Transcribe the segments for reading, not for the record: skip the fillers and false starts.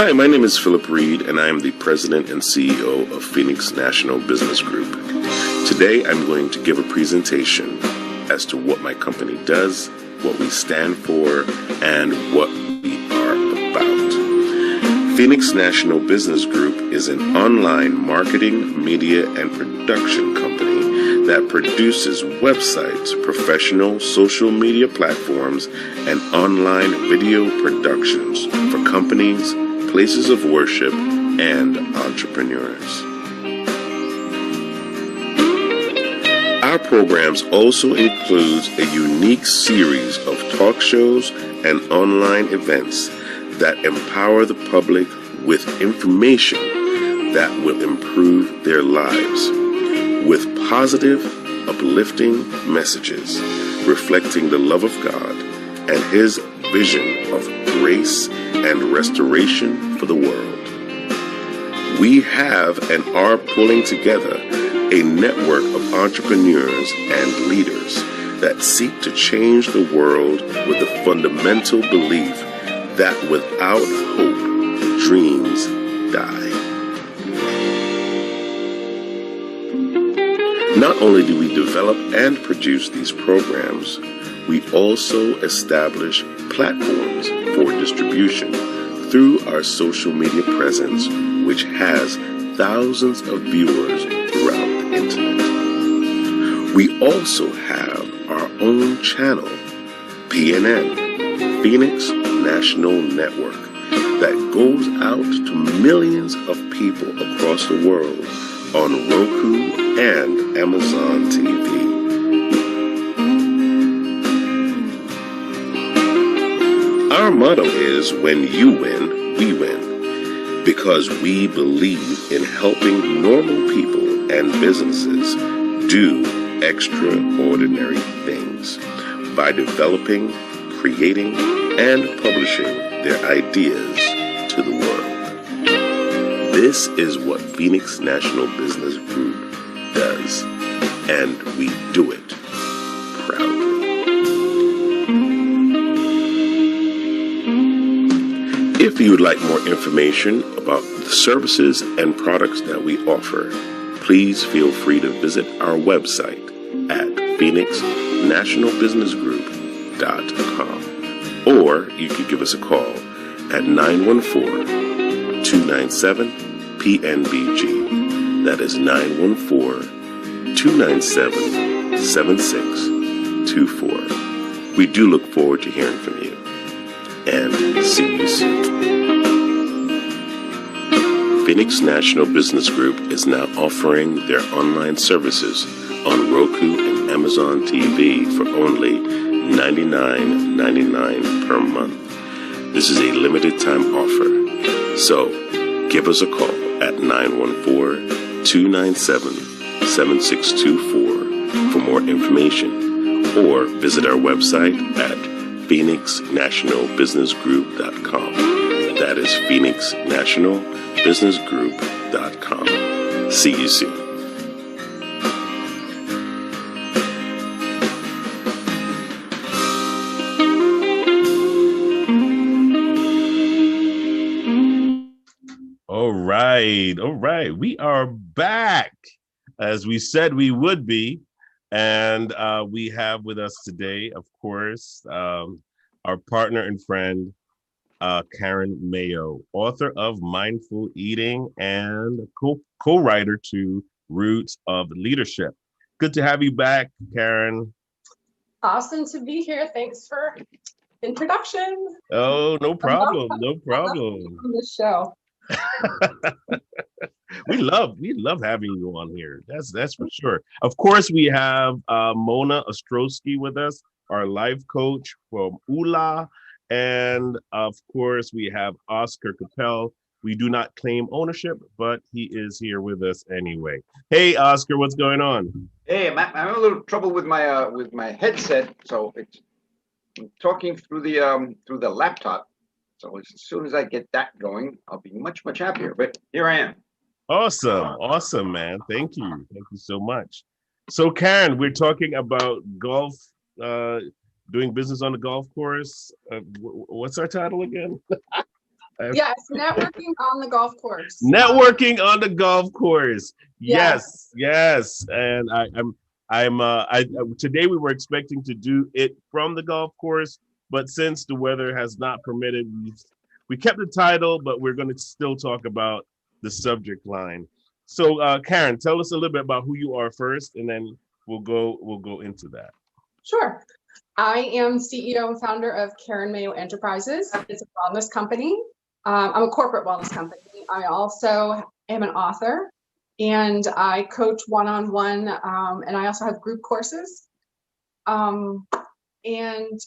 Hi, my name is Philip Reed, and I am the President and CEO of Phoenix National Business Group. Today, I'm going to give a presentation as to what my company does, what we stand for, and what we are about. Phoenix National Business Group is an online marketing, media, and production company that produces websites, professional social media platforms, and online video productions for companies, places of worship, and entrepreneurs. Our programs also includes a unique series of talk shows and online events that empower the public with information that will improve their lives, with positive, uplifting messages reflecting the love of God and His vision of grace and restoration for the world. We have and are pulling together a network of entrepreneurs and leaders that seek to change the world with the fundamental belief that without hope, dreams die. Not only do we develop and produce these programs, we also establish platforms for distribution through our social media presence, which has thousands of viewers throughout the internet. We also have our own channel, PNN, Phoenix National Network, that goes out to millions of people across the world on Roku and Amazon TV. Our motto is, when you win, we win, because we believe in helping normal people and businesses do extraordinary things by developing, creating, and publishing their ideas to the world. This is what Phoenix National Business Group does, and we do it proudly. If you would like more information about the services and products that we offer, please feel free to visit our website at phoenixnationalbusinessgroup.com, or you could give us a call at 914-297-PNBG. That is 914-297-7624. We do look forward to hearing from you, and see you soon. Phoenix National Business Group is now offering their online services on Roku and Amazon TV for only $99.99 per month. This is a limited time offer, so give us a call at 914-297-7624 for more information, or visit our website at phoenixnationalbusinessgroup.com. That is phoenixnationalbusinessgroup.com. See you soon. All right. We are back, as we said we would be. And we have with us today, of course, our partner and friend, Karen Mayo, author of Mindful Eating and co-writer to Roots of Leadership. Good to have you back, Karen. Awesome to be here. Thanks for introduction. Oh, no problem. No problem. On this show. we love having you on here. That's for sure. Of course, we have Mona Ostrowski with us, our life coach from ULA, and of course we have Oscar Capel. We do not claim ownership, but he is here with us anyway. Hey, Oscar, what's going on? Hey, I'm having a little trouble with my headset, so I'm talking through the laptop. So as soon as I get that going, I'll be much happier. But here I am. Awesome, man. Thank you so much. So, Karen, we're talking about golf, doing business on the golf course. What's our title again? Yes, networking on the golf course. Networking on the golf course. Yes. Yes. And today we were expecting to do it from the golf course, but since the weather has not permitted, we kept the title, but we're going to still talk about the subject line. So, Karen, tell us a little bit about who you are first, and then we'll go into that. Sure. I am CEO and founder of Mayo Enterprises. It's a wellness company. I'm a corporate wellness company. I also am an author, and I coach one-on-one, and I also have group courses. And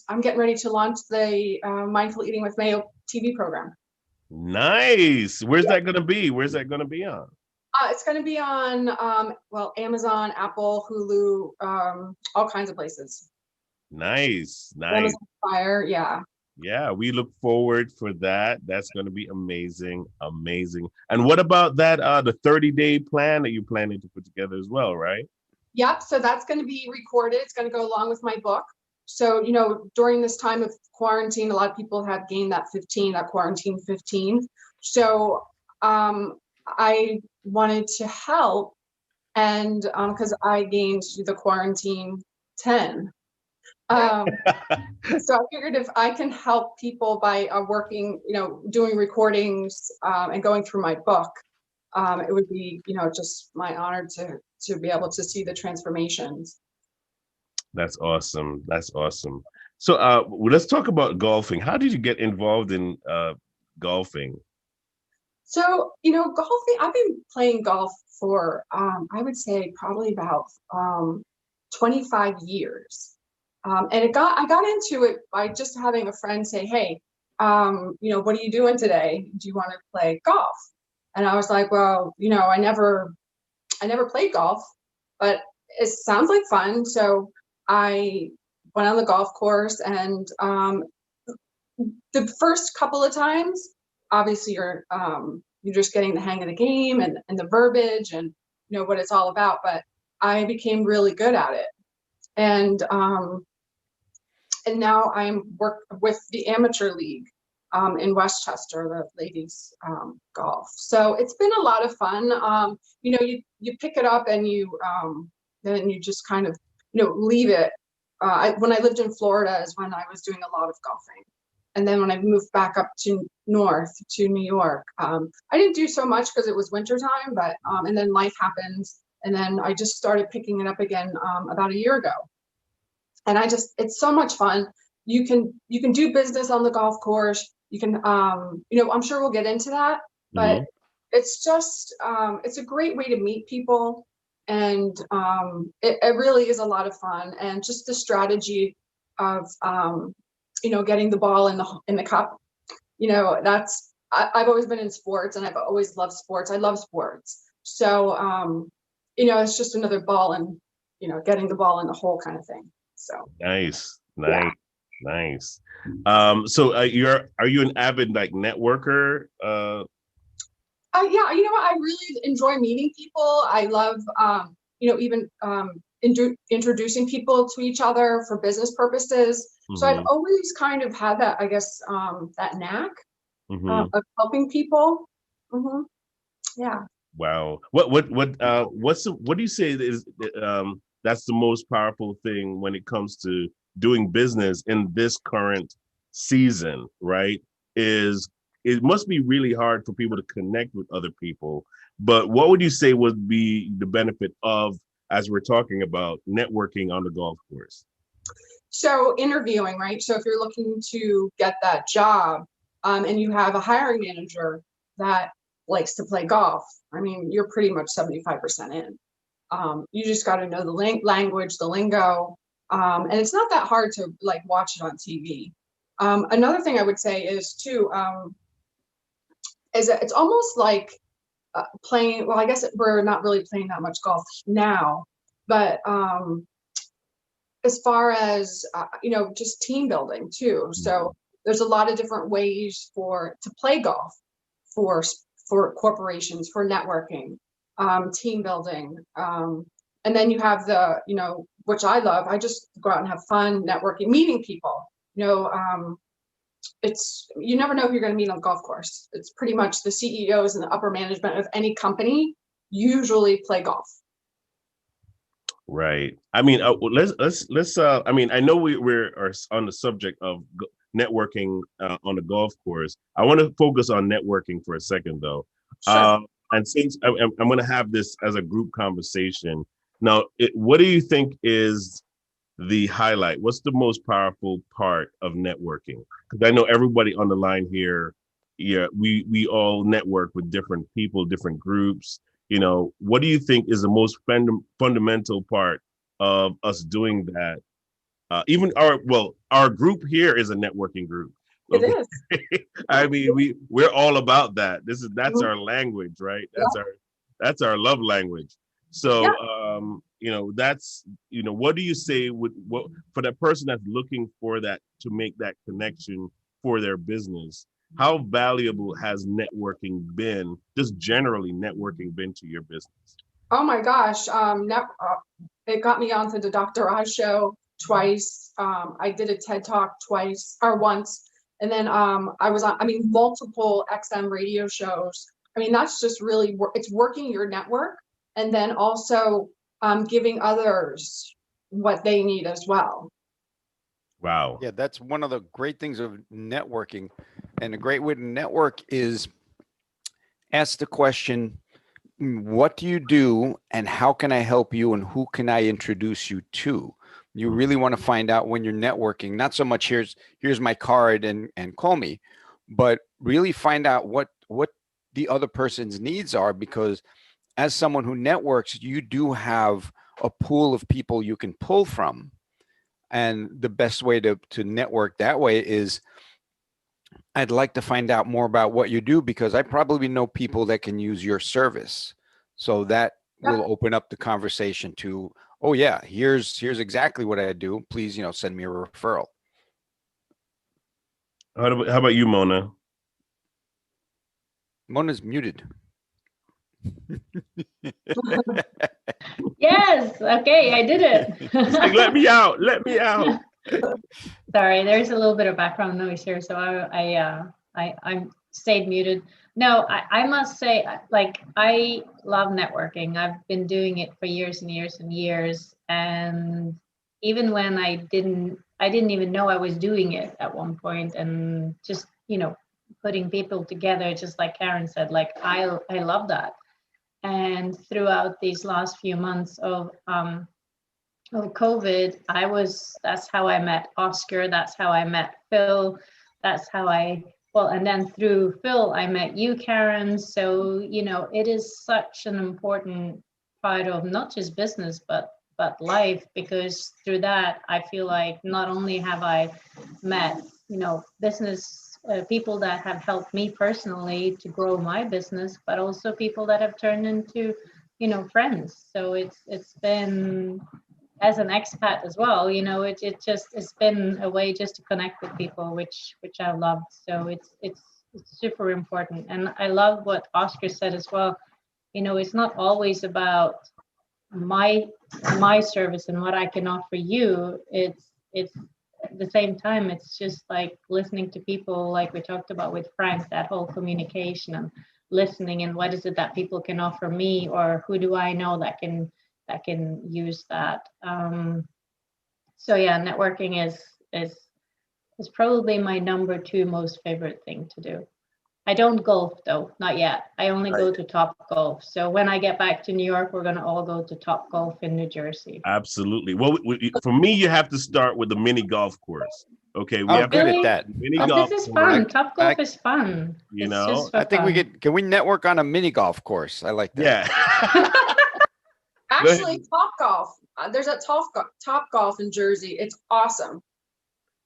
I'm getting ready to launch the Mindful Eating with Mayo TV program. Nice. Where's that going to be? Where's that going to be on? It's going to be on, Amazon, Apple, Hulu, all kinds of places. Nice. Amazon Fire, yeah. Yeah, we look forward for that. That's going to be amazing. And what about that, the 30-day plan that you're planning to put together as well, right? Yep, so that's going to be recorded. It's going to go along with my book. So, during this time of quarantine, a lot of people have gained that quarantine 15. So I wanted to help, and because I gained the quarantine 10. So I figured if I can help people by working, doing recordings and going through my book, it would be, just my honor to be able to see the transformations. That's awesome. So let's talk about golfing. How did you get involved in golfing? So, golfing, I've been playing golf for, I would say probably about 25 years. And I got into it by just having a friend say, hey, what are you doing today? Do you want to play golf? And I was like, well, I never played golf, but it sounds like fun. So I went on the golf course, and the first couple of times, obviously you're just getting the hang of the game and the verbiage and what it's all about. But I became really good at it. And now I'm work with the amateur league in Westchester, the ladies golf. So it's been a lot of fun. You pick it up and then you just kind of leave it. When I lived in Florida is when I was doing a lot of golfing. And then when I moved back up to north to New York, I didn't do so much because it was wintertime, but and then life happens. And then I just started picking it up again about a year ago. And it's so much fun. You can do business on the golf course. You can, I'm sure we'll get into that, but it's just, it's a great way to meet people. And it really is a lot of fun. And just the strategy of, getting the ball in the cup, I've always been in sports, and I've always loved sports. I love sports. So, it's just another ball and, getting the ball in the hole kind of thing. So nice. Yeah. So are you an avid networker? Yeah, I really enjoy meeting people. I love, even introducing people to each other for business purposes. So I've always kind of had that, I guess, that knack of helping people. Yeah. Wow. What do you say is that's the most powerful thing when it comes to doing business in this current season, right? It must be really hard for people to connect with other people. But what would you say would be the benefit of, as we're talking about, networking on the golf course? So interviewing, right? So if you're looking to get that job and you have a hiring manager that likes to play golf, I mean, you're pretty much 75% in. You just got to know the language, the lingo, and it's not that hard to watch it on TV. Another thing I would say is too, is that it's almost like playing. Well, I guess we're not really playing that much golf now, but as far as just team building too. So there's a lot of different ways to play golf for corporations, for networking. Team building, and then you have the which I love. I just go out and have fun networking, meeting people. it's, you never know who you're going to meet on the golf course. It's pretty much the CEOs and the upper management of any company usually play golf. Right. I mean, let's. I mean, I know we're on the subject of networking on the golf course. I want to focus on networking for a second, though. Sure. And since I'm going to have this as a group conversation now, what do you think is the highlight? What's the most powerful part of networking? Because I know everybody on the line here, yeah, we all network with different people, different groups. You know, what do you think is the most fundamental part of us doing that? Even our group here is a networking group. Okay? It is. I mean, we're all about that. That's our language, right? That's our love language. So, you know, what do you say what for that person that's looking for that, to make that connection for their business? How valuable has networking been, just generally networking been to your business? Oh my gosh. It got me onto the Dr. Oz show twice. I did a TED Talk once. And then I was on, multiple XM radio shows. I mean, that's just really, it's working your network, and then also giving others what they need as well. Wow. Yeah, that's one of the great things of networking. And a great way to network is ask the question, what do you do and how can I help you and who can I introduce you to? You really want to find out when you're networking, not so much here's my card and call me, but really find out what the other person's needs are, because as someone who networks, you do have a pool of people you can pull from. And the best way to network that way is, I'd like to find out more about what you do, because I probably know people that can use your service. So that will open up the conversation to, oh yeah, here's exactly what I do. Please, send me a referral. How about you, Mona? Mona's muted. Yes. Okay, I did it. Like, let me out. Let me out. Sorry, there's a little bit of background noise here, so I stayed muted. No, I must say, like, I love networking. I've been doing it for years and years and years, and even when I didn't even know I was doing it at one point, and just putting people together, just like Karen said, like I love that. And throughout these last few months of COVID, that's how I met Oscar. That's how I met Phil. That's how and then through Phil, I met you, Karen. So, it is such an important part of not just business, but life, because through that, I feel like not only have I met, business people that have helped me personally to grow my business, but also people that have turned into, friends. So it's been, as an expat as well, it's been a way just to connect with people, which I loved. So it's super important. And I love what Oscar said as well. It's not always about my service and what I can offer you. It's at the same time, it's just like listening to people, like we talked about with Frank, that whole communication and listening, and what is it that people can offer me, or who do I know that can use that. So yeah, networking is probably my number 2 most favorite thing to do. I don't golf though, not yet. I only go to Top Golf. So when I get back to New York, we're going to all go to Top Golf in New Jersey. Absolutely. Well, for me, you have to start with the mini golf course. Okay, we have good at that. Mini golf. This is fun. Top Golf is fun. I think can we network on a mini golf course? I like that. Yeah. Actually, Top Golf. There's a Top Golf in Jersey. It's awesome.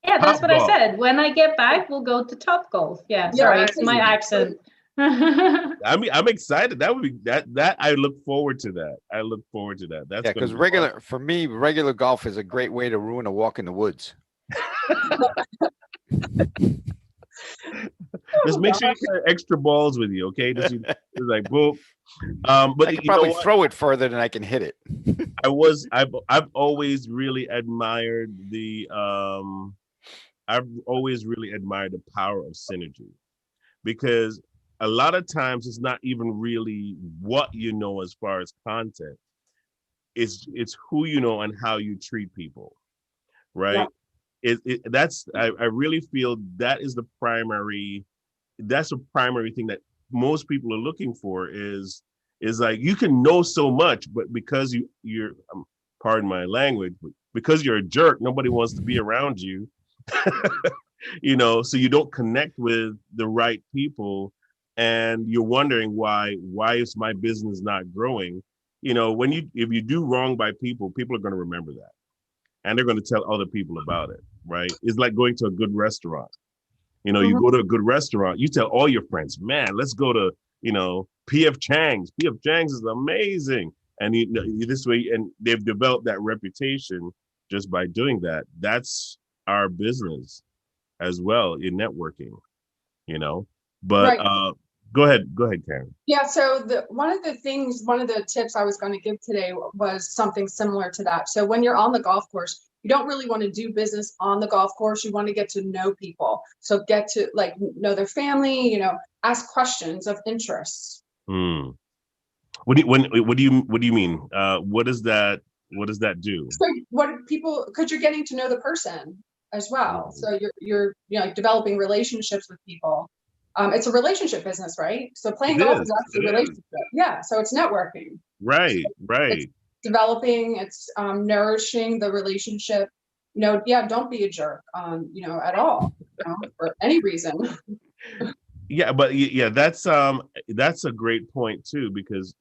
Yeah, that's Top what Golf. I said. When I get back, we'll go to Top Golf. Yeah, sorry, it's my accent. I'm excited. That would be that. I look forward to that. That's because regular golf is a great way to ruin a walk in the woods. Just make sure you have extra balls with you, okay? Just like boom. But I can probably throw it further than I can hit it. I've always really admired the I've always really admired the power of synergy, because a lot of times it's not even really what you know as far as content. It's who you know and how you treat people, Yeah. right? I really feel that is the primary, that's a primary thing that most people are looking for is like, you can know so much, but because you're pardon my language, but because you're a jerk, nobody wants to be around you. So you don't connect with the right people, and you're wondering why is my business not growing. If you do wrong by people are going to remember that, and they're going to tell other people about it, right? It's like going to a good restaurant. You Mhm. go to a good restaurant, you tell all your friends, man, let's go to PF Chang's. PF Chang's is amazing. And this way, and they've developed that reputation just by doing that. That's our business as well in networking, you know. But Right. go ahead, Karen. Yeah, so one of the tips I was going to give today was something similar to that. So when you're on the golf course, you don't really want to do business on the golf course. You want to get to know people. So get to like know their family, ask questions of interest. Hmm. What do you mean? What does that do? So because you're getting to know the person as well. So you're like developing relationships with people. It's a relationship business, right? So playing golf is actually a relationship. Yeah. So it's networking. Right. It's developing, it's nourishing the relationship. Don't be a jerk at all, for any reason. Yeah, but yeah, that's a great point too, because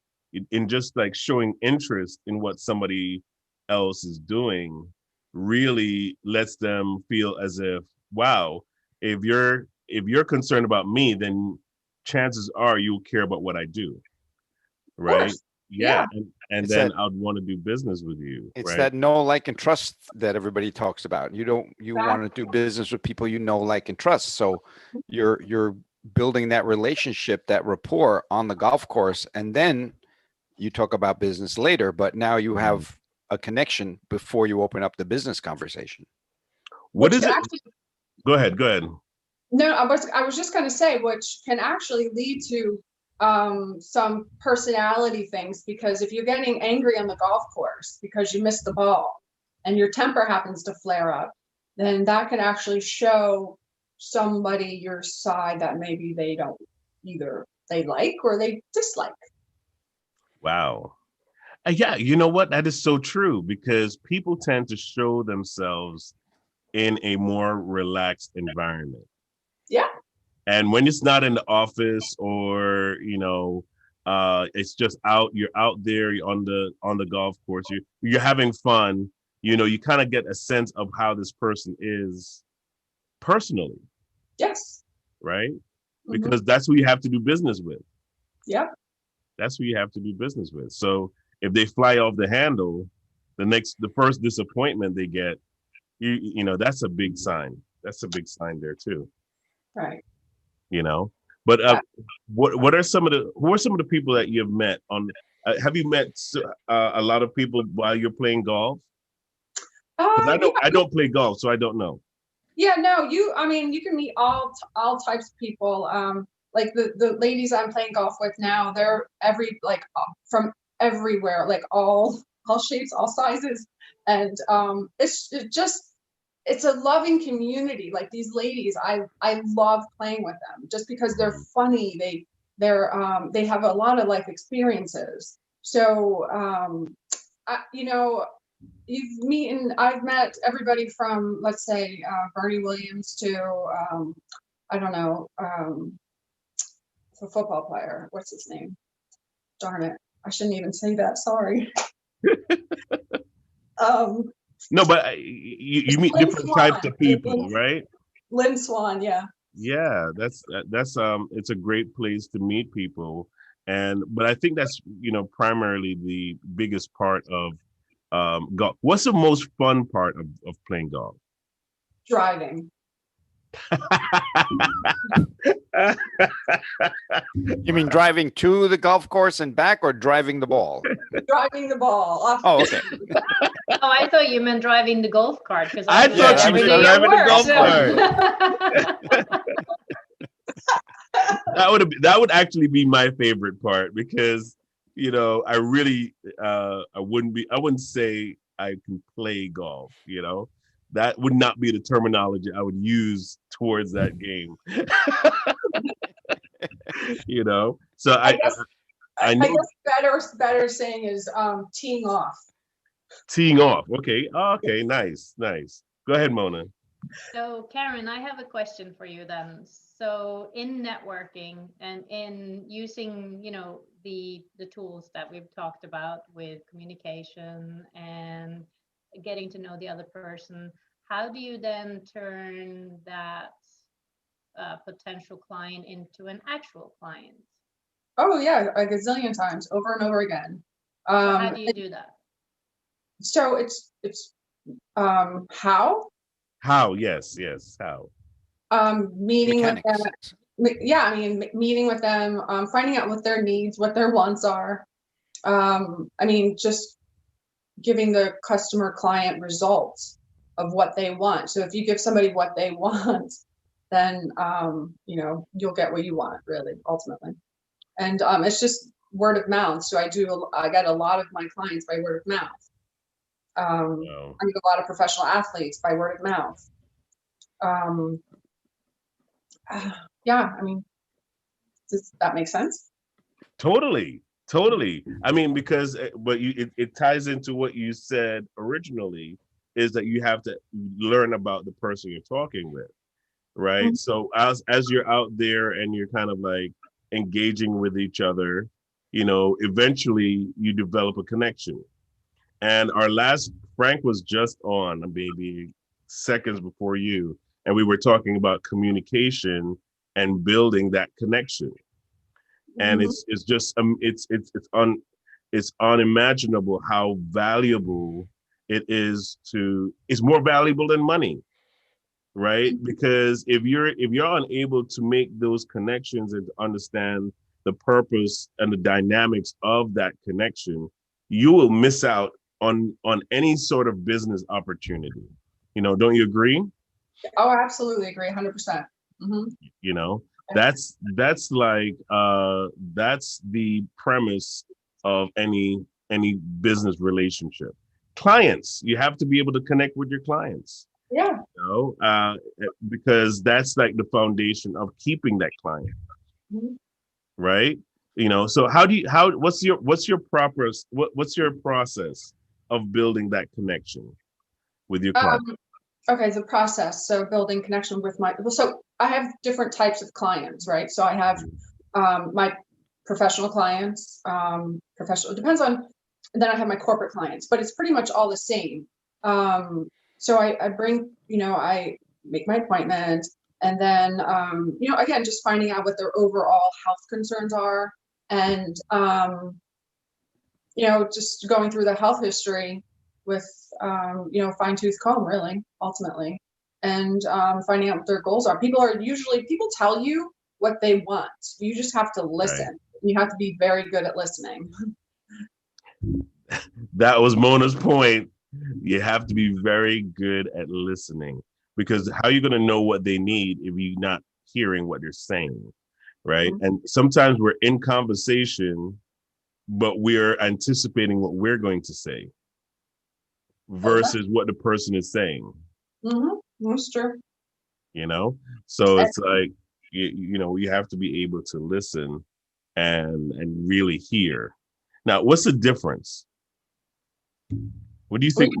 in just like showing interest in what somebody else is doing really lets them feel as if, wow, if you're concerned about me, then chances are you'll care about what I do, Of right? course. Yeah, Yeah. and It's then that I'd want to do business with you, it's right? that know, like, and trust that everybody talks about. You want to Exactly. do business with people you know, like, and trust. So you're building that relationship, that rapport on the golf course, and then you talk about business later, but now you have a connection before you open up the business conversation. What Which is can it? actually, Go ahead. no, I was just going to say, which can actually lead to some personality things, because if you're getting angry on the golf course because you missed the ball and your temper happens to flare up, then that can actually show somebody your side that maybe they don't, either they like or they dislike. Wow. Yeah, you know what? That is so true, because people tend to show themselves in a more relaxed environment. Yeah. And when it's not in the office, or it's just you're out there, you're on the golf course, you're having fun, you kind of get a sense of how this person is personally, Yes. right? Mhm. Because that's who you have to do business with. Yeah. That's who you have to do business with. So if they fly off the handle, the first disappointment they get, that's a big sign. That's a big sign there too. Right. But Yeah. who are some of the people that you've met on? Have you met a lot of people while you're playing golf? Because Yeah. I don't play golf, so I don't know. Yeah, no, you can meet all types of people. Like the ladies I'm playing golf with now, they're from everywhere, like all shapes, all sizes. And it's a loving community. Like these ladies, I love playing with them just because they're funny. They have a lot of life experiences. So I've met everybody from, let's say, Bernie Williams to, I don't know, a football player. What's his name? Darn it. I shouldn't even say that. Sorry. No, but you meet Lynn different Swan. types of people, right? Lynn Swan, yeah. Yeah, that's it's a great place to meet people. But I think that's primarily the biggest part of golf. What's the most fun part of playing golf? Driving. You mean driving to the golf course and back, or driving the ball? Driving the ball off. Oh, okay. Oh, I thought you meant driving the golf cart, because I thought you every meant day at driving the work, golf so- That would actually be my favorite part, because I really I wouldn't say I can play golf. That would not be the terminology I would use towards that game. So I guess, I I know guess better saying is teeing off. teeing off. Okay, nice. Go ahead, Mona. So Karen, I have a question for you then. So in networking and in using, the tools that we've talked about with communication and getting to know the other person, how do you then turn that potential client into an actual client? Oh yeah, a gazillion times, over and over again. So how do you do that? So it's how? How? Yes. How? Meeting with Mechanics. them. Yeah, I mean, meeting with them, finding out what their needs, what their wants are. Just giving the customer client results of what they want. So if you give somebody what they want, then you'll get what you want, really, ultimately. And it's just word of mouth. So I get a lot of my clients by word of mouth. Wow. I get a lot of professional athletes by word of mouth. Yeah, does that make sense? Totally. Because it ties into what you said originally, is that you have to learn about the person you're talking with, right? Mm-hmm. So as you're out there and you're kind of like engaging with each other, eventually you develop a connection. And our last, Frank was just on maybe seconds before you, and we were talking about communication and building that connection. And Mhm. it's just it's unimaginable how valuable it is it's more valuable than money, right? Because if you're unable to make those connections and to understand the purpose and the dynamics of that connection, you will miss out on any sort of business opportunity. Don't you agree? Oh, I absolutely agree, 100%. Mm-hmm. That's like that's the premise of any business relationship. Clients, you have to be able to connect with your clients. Yeah. Because that's like the foundation of keeping that client. Mm-hmm. Right? So what's your process of building that connection with your client? Okay, the process. So building connection with so I have different types of clients, right? So I have my professional clients, depends on, and then I have my corporate clients, but it's pretty much all the same. So I bring, I make my appointment, and then, again, just finding out what their overall health concerns are, and, just going through the health history with, fine tooth comb, really, ultimately, and finding out what their goals are. People tell you what they want. You just have to listen. Right. You have to be very good at listening. That was Mona's point. You have to be very good at listening, because how are you going to know what they need if you're not hearing what they're saying, right? Mm-hmm. And sometimes we're in conversation, but we're anticipating what we're going to say versus what the person is saying. Mm-hmm. That's true. So it's like, you have to be able to listen and really hear. Now, what's the difference? What do you think?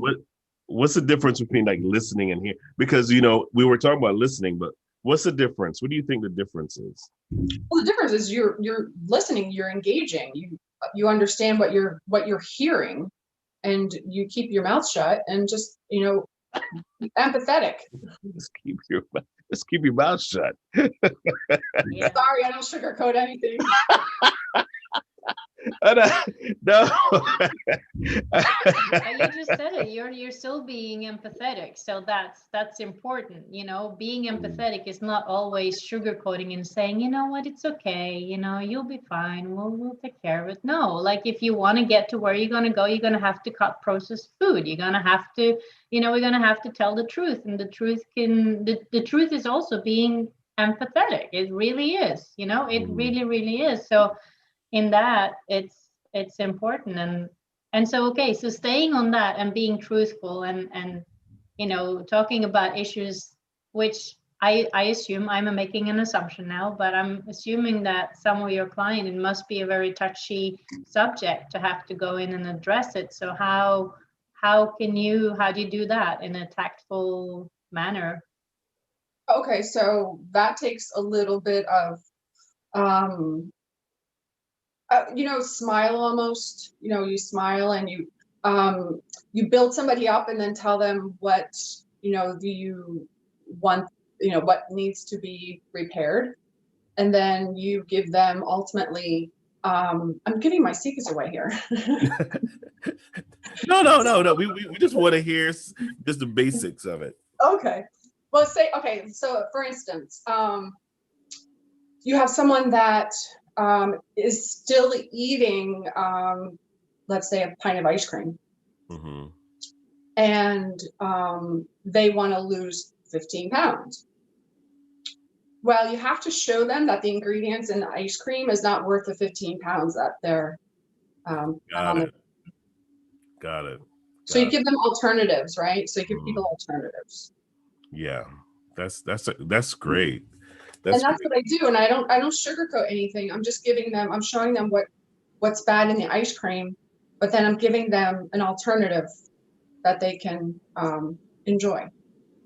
What's the difference between like listening and hearing? Because we were talking about listening, but what's the difference? What do you think the difference is? Well, the difference is you're listening, you're engaging, you understand what you're hearing, and you keep your mouth shut and just empathetic. Just keep your mouth shut. Yeah. Sorry, I don't sugarcoat anything. No. You just said it. You're still being empathetic, so that's important. Being empathetic is not always sugarcoating and saying, you know what, it's okay. You'll be fine. We'll take care of it. No, like if you want to get to where you're gonna go, you're gonna have to cut processed food. You're gonna have to, we're gonna have to tell the truth, and the truth is also being empathetic. It really is. It really, really is. So in that, it's important. And so, okay, so staying on that and being truthful and talking about issues, which I assume, I'm making an assumption now, but I'm assuming that some of your client, it must be a very touchy subject to have to go in and address it. So how do you do that in a tactful manner? Okay, so that takes a little bit of smile almost. You smile and you build somebody up and then tell them what do you want, what needs to be repaired, and then you give them ultimately. I'm giving my secrets away here. No. We just want to hear just the basics of it. Okay. Well, so for instance, you have someone that is still eating, let's say, a pint of ice cream, Mm-hmm. and they want to lose 15 pounds. Well, you have to show them that the ingredients in the ice cream is not worth the 15 pounds that they're Got it. So you give them alternatives, right? So you give people alternatives. Yeah, that's great. That's what I do, and I don't sugarcoat anything. I'm just I'm showing them what's bad in the ice cream, but then I'm giving them an alternative that they can enjoy.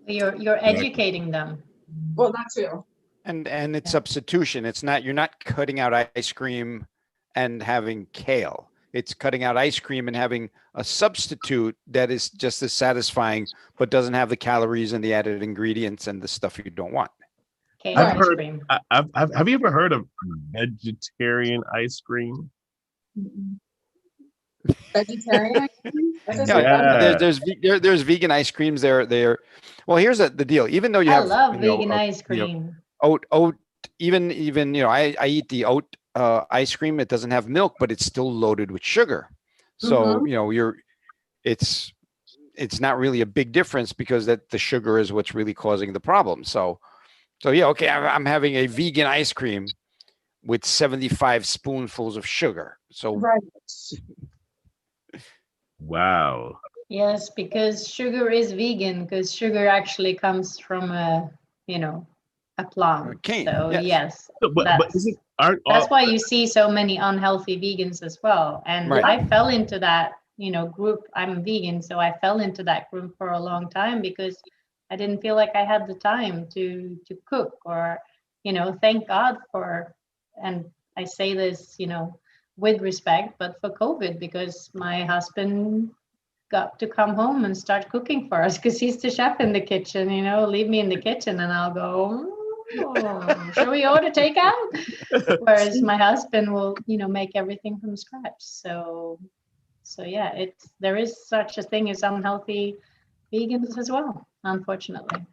You're educating them. Well, that too. And it's substitution. It's not, you're not cutting out ice cream and having kale. It's cutting out ice cream and having a substitute that is just as satisfying, but doesn't have the calories and the added ingredients and the stuff you don't want. Kale Have you ever heard of vegetarian ice cream? Vegetarian ice cream? Yeah. There's vegan ice creams. They're well, here's the deal. Even though you have, love vegan ice cream. Oat, even I eat the oat ice cream. It doesn't have milk, but it's still loaded with sugar. So it's not really a big difference, because that the sugar is what's really causing the problem. So yeah, okay, I'm having a vegan ice cream with 75 spoonfuls of sugar. So right. Wow. Yes, because sugar is vegan, because sugar actually comes from a plant. Cane, so yes. But that's why you see so many unhealthy vegans as well. And right. I fell into that group. I'm vegan, so I fell into that group for a long time, because I didn't feel like I had the time to cook, or thank God for, and I say this with respect, but for COVID, because my husband got to come home and start cooking for us, because he's the chef in the kitchen. Leave me in the kitchen and I'll go, should we order takeout? Whereas my husband will make everything from scratch. So yeah, there is such a thing as unhealthy vegans as well, unfortunately.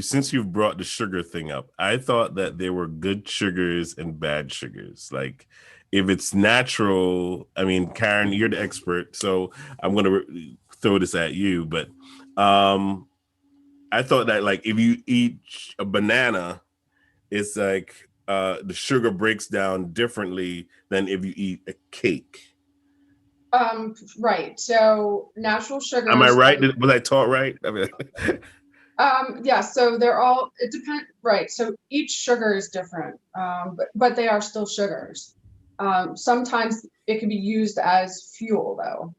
Since you've brought the sugar thing up, I thought that there were good sugars and bad sugars. Like, if it's natural, I mean, Karen, you're the expert, so I'm going to throw this at you. But I thought that, like, if you eat a banana, it's like the sugar breaks down differently than if you eat a cake. Right. So natural sugars. Am I right? Was I taught right? I mean, yeah. So it depends. Right. So each sugar is different, but they are still sugars. Sometimes it can be used as fuel, though,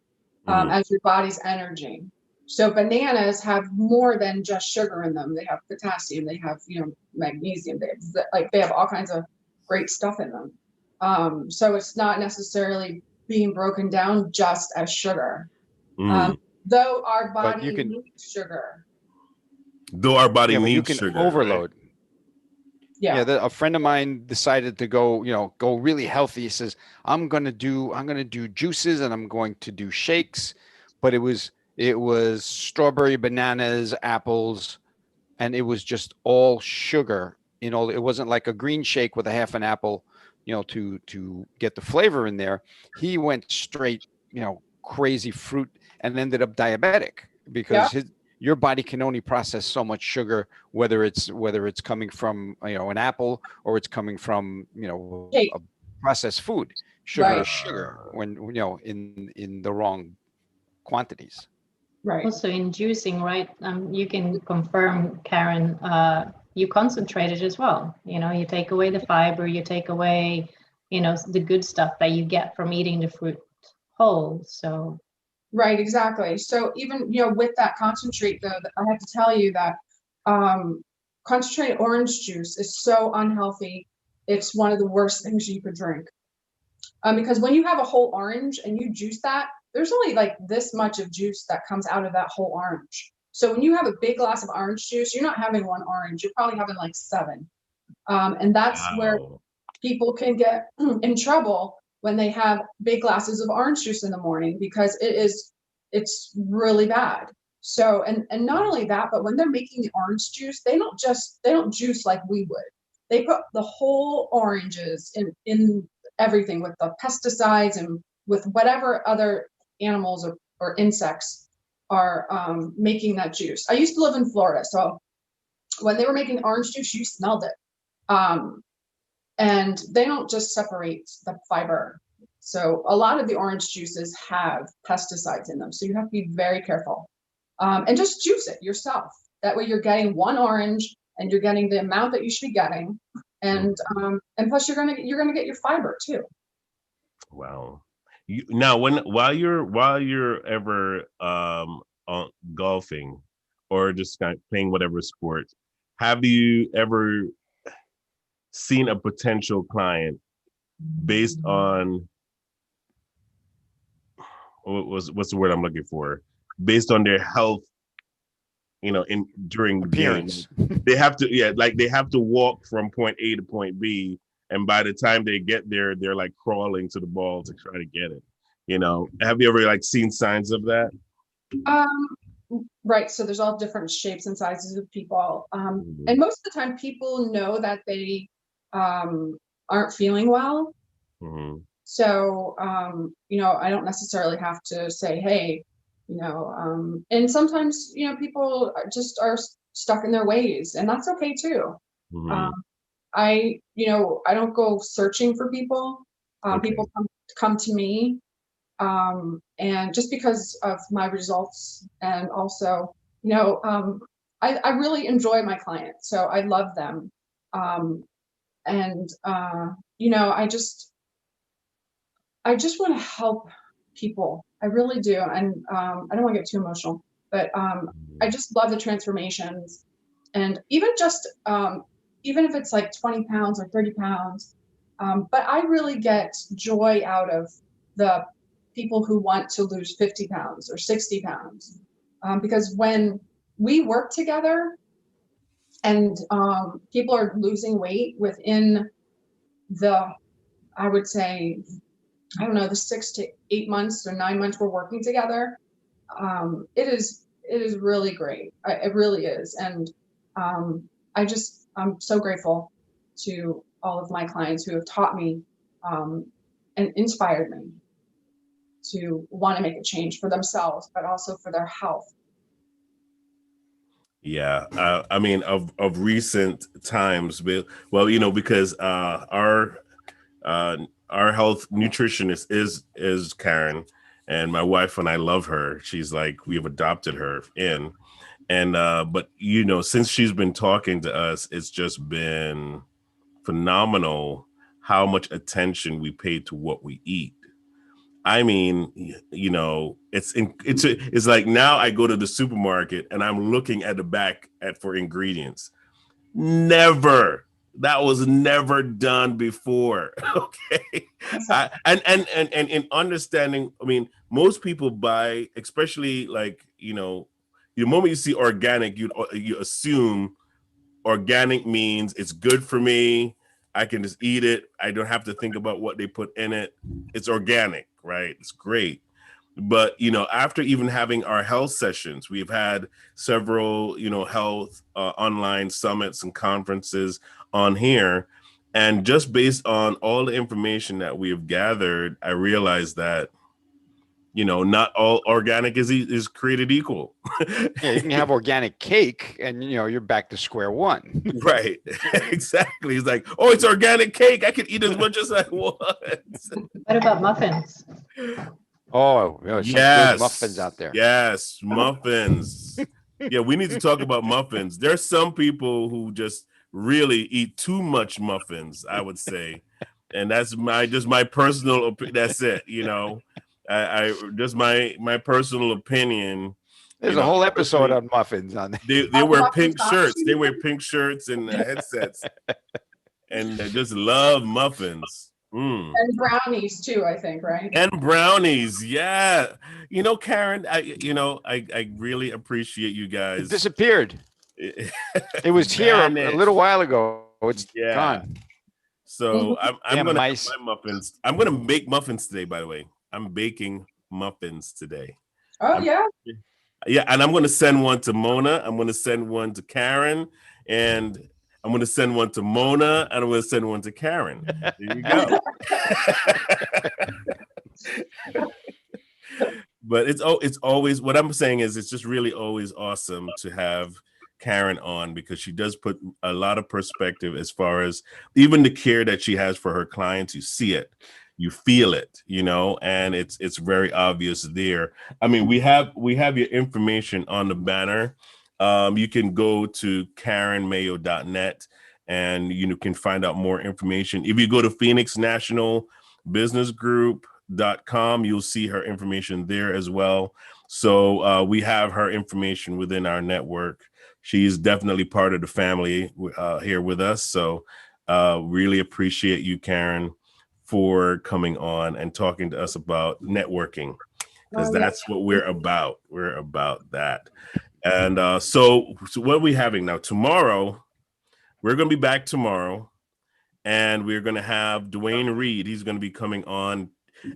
as your body's energy. So bananas have more than just sugar in them. They have potassium. They have magnesium. They have all kinds of great stuff in them. So it's not necessarily being broken down just as sugar. Though our body needs sugar. Though our body needs you can sugar. overload. Right? Yeah. A friend of mine decided to go really healthy. He says, I'm gonna do juices and I'm going to do shakes, but it was strawberry, bananas, apples, and it was just all sugar. It wasn't like a green shake with a half an apple, to get the flavor in there. He went straight, crazy fruit, and ended up diabetic because your body can only process so much sugar, whether it's coming from an apple or it's coming from Cake. a processed food. Sugar Right. is sugar when in the wrong quantities. Right. Also in juicing, right? You can confirm, Karen, you concentrate it as well. You take away the fiber, you take away, the good stuff that you get from eating the fruit whole. So. Right, exactly. So even, with that concentrate, though, I have to tell you that concentrated orange juice is so unhealthy. It's one of the worst things you could drink. Because when you have a whole orange and you juice that, there's only like this much of juice that comes out of that whole orange. So when you have a big glass of orange juice, you're not having one orange, you're probably having like 7. And that's where people can get in trouble when they have big glasses of orange juice in the morning, because it's really bad. So, and not only that, but when they're making the orange juice, they don't juice like we would. They put the whole oranges in everything, with the pesticides and with whatever other animals or insects are making that juice. I used to live in Florida, so when they were making orange juice, you smelled it. And they don't just separate the fiber. So a lot of the orange juices have pesticides in them. So you have to be very careful. And just juice it yourself. That way you're getting one orange and you're getting the amount that you should be getting. And plus you're gonna get your fiber too. Wow. Now, while you're ever golfing or just kind of playing whatever sport, have you ever seen a potential client based on what's the word I'm looking for? Based on their health, during appearance. Games, they have to walk from point A to point B, and by the time they get there, they're like crawling to the ball to try to get it. Have you ever seen signs of that? Right. So there's all different shapes and sizes of people. And most of the time people know that they aren't feeling well. Mm-hmm. So, I don't necessarily have to say, hey, and sometimes, people just are stuck in their ways, and that's okay too. Mm-hmm. I don't go searching for people. Okay. People come to me. And just because of my results, and also, I really enjoy my clients, so I love them. I just want to help people. I really do. And I don't want to get too emotional, but I just love the transformations. And even if it's like 20 pounds or 30 pounds, but I really get joy out of the people who want to lose 50 pounds or 60 pounds. Because when we work together and people are losing weight within I would say, I don't know, the 6 to 8 months or 9 months we're working together, it is really great. It really is. And I'm so grateful to all of my clients who have taught me and inspired me to want to make a change for themselves, but also for their health. Yeah, I mean, of recent times, well, because our health nutritionist is Karen, and my wife and I love her. She's like, we've adopted her in, and but since she's been talking to us, it's just been phenomenal how much attention we pay to what we eat. I mean, it's like now I go to the supermarket and I'm looking at the back for ingredients. That was never done before. Okay. And in understanding, I mean, most people buy, especially the moment you see organic, you assume organic means it's good for me. I can just eat it. I don't have to think about what they put in it. It's organic, right? It's great. But, after even having our health sessions, we've had several, health online summits and conferences on here. And just based on all the information that we have gathered, I realized that, not all organic is created equal. Yeah, you can have organic cake and, you're back to square one. Right. Exactly. It's like, oh, it's organic cake. I can eat as much as I want. What about muffins? Oh, some good muffins out there. Yes, muffins. Yeah, we need to talk about muffins. There's some people who just really eat too much muffins, I would say. And that's my personal that's it, I just my personal opinion. There's a whole episode on muffins on there. They wear pink shirts. They wear pink shirts and headsets. And they just love muffins. And brownies too, I think, right? And brownies, yeah. Karen, I really appreciate you guys. It disappeared. It was here a little while ago. It's gone. So I'm gonna make my muffins. I'm gonna make muffins today, by the way. I'm baking muffins today. Oh, yeah. Yeah, and I'm gonna send one to Mona. I'm gonna send one to Karen, and I'm going to send one to Mona, and I'm going to send one to Karen. There you go. But it's always, what I'm saying is it's just really always awesome to have Karen on, because she does put a lot of perspective as far as even the care that she has for her clients. You see it, you feel it, and it's very obvious there. I mean, we have your information on the banner. You can go to KarenMayo.net and you can find out more information. If you go to PhoenixNationalBusinessGroup.com, you'll see her information there as well. So we have her information within our network. She's definitely part of the family here with us. So really appreciate you, Karen, for coming on and talking to us about networking, because that's what we're about. We're about that. And so what are we having now? Tomorrow, we're going to be back tomorrow, and we're going to have Dwayne Reed. He's going to be coming on,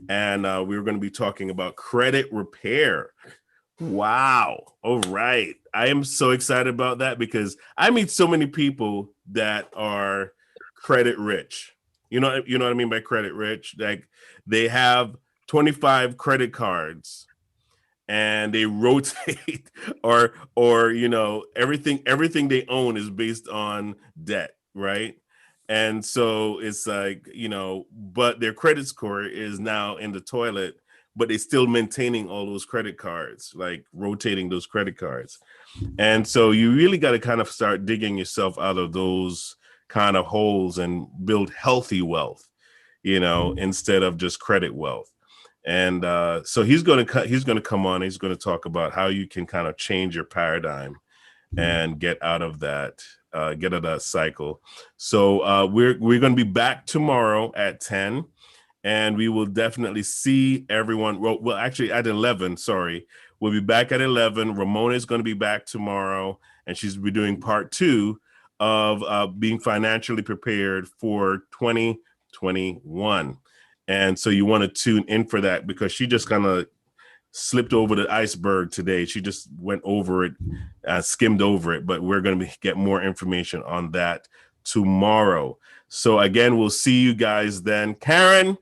and we're going to be talking about credit repair. Wow. All right. I am so excited about that, because I meet so many people that are credit rich. You know what I mean by credit rich? Like, they have 25 credit cards, and they rotate or everything they own is based on debt, right? And so it's like, but their credit score is now in the toilet, but they're still maintaining all those credit cards, like rotating those credit cards. And so you really got to kind of start digging yourself out of those kind of holes and build healthy wealth, instead of just credit wealth. And so he's going to come on. He's going to talk about how you can kind of change your paradigm and get out of that cycle. So we're going to be back tomorrow at 10, and we will definitely see everyone. Well, actually at 11. Sorry, we'll be back at 11. Ramona is going to be back tomorrow, and she's be doing part 2 of being financially prepared for 2021. And so you want to tune in for that, because she just kind of slipped over the iceberg today. She just went over it, skimmed over it, but we're going to get more information on that tomorrow. So again, we'll see you guys then. Karen,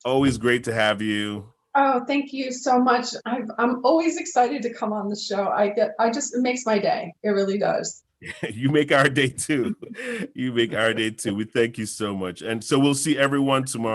always great to have you. Oh, thank you so much. I'm always excited to come on the show. It makes my day. It really does. You make our day too. We thank you so much. And so we'll see everyone tomorrow.